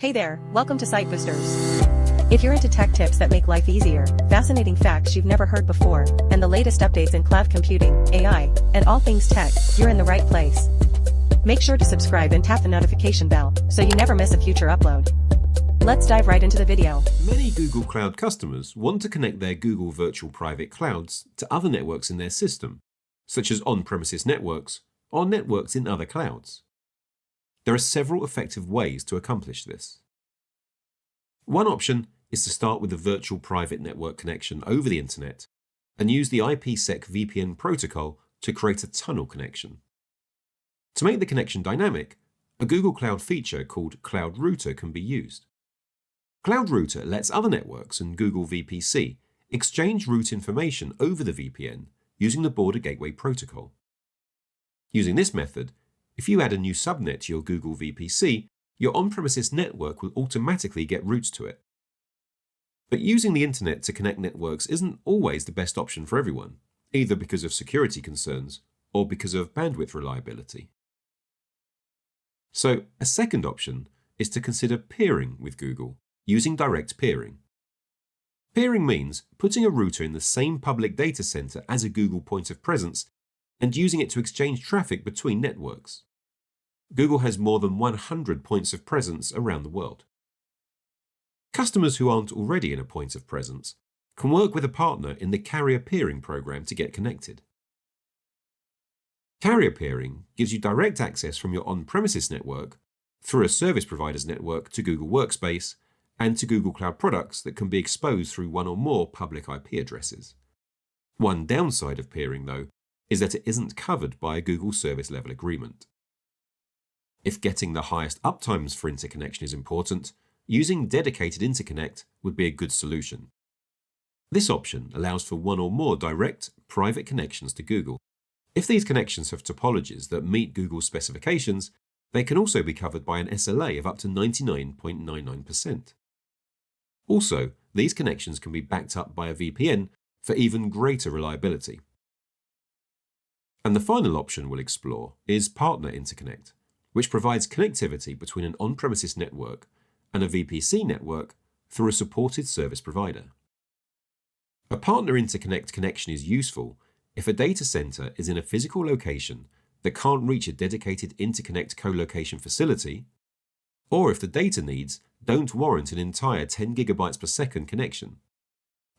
Hey there, welcome to Site Boosters. If you're into tech tips that make life easier, fascinating facts you've never heard before, and the latest updates in cloud computing, AI, and all things tech, you're in the right place. Make sure to subscribe and tap the notification bell so you never miss a future upload. Let's dive right into the video. Many Google Cloud customers want to connect their Google virtual private clouds to other networks in their system, such as on-premises networks or networks in other clouds. There are several effective ways to accomplish this. One option is to start with a virtual private network connection over the internet and use the IPsec VPN protocol to create a tunnel connection. To make the connection dynamic, a Google Cloud feature called Cloud Router can be used. Cloud Router lets other networks and Google VPC exchange route information over the VPN using the Border Gateway Protocol. Using this method, if you add a new subnet to your Google VPC, your on-premises network will automatically get routes to it. But using the internet to connect networks isn't always the best option for everyone, either because of security concerns or because of bandwidth reliability. So, a second option is to consider peering with Google, using direct peering. Peering means putting a router in the same public data center as a Google point of presence and using it to exchange traffic between networks. Google has more than 100 points of presence around the world. Customers who aren't already in a point of presence can work with a partner in the carrier peering program to get connected. Carrier peering gives you direct access from your on-premises network through a service provider's network to Google Workspace and to Google Cloud products that can be exposed through one or more public IP addresses. One downside of peering, though, is that it isn't covered by a Google Service Level Agreement. If getting the highest uptimes for interconnection is important, using dedicated interconnect would be a good solution. This option allows for one or more direct, private connections to Google. If these connections have topologies that meet Google's specifications, they can also be covered by an SLA of up to 99.99%. Also, these connections can be backed up by a VPN for even greater reliability. And the final option we'll explore is Partner Interconnect, which provides connectivity between an on-premises network and a VPC network through a supported service provider. A Partner Interconnect connection is useful if a data center is in a physical location that can't reach a dedicated interconnect co-location facility, or if the data needs don't warrant an entire 10 gigabytes per second connection.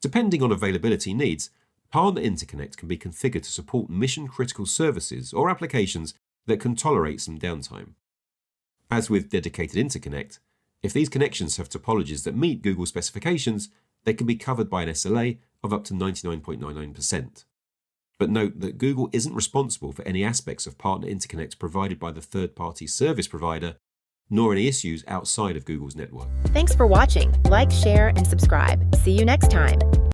Depending on availability needs, Partner Interconnect can be configured to support mission-critical services or applications that can tolerate some downtime. As with dedicated interconnect, if these connections have topologies that meet Google specifications, they can be covered by an SLA of up to 99.99%. But note that Google isn't responsible for any aspects of Partner Interconnect provided by the third-party service provider, nor any issues outside of Google's network. Thanks for watching. Like, share, and subscribe. See you next time.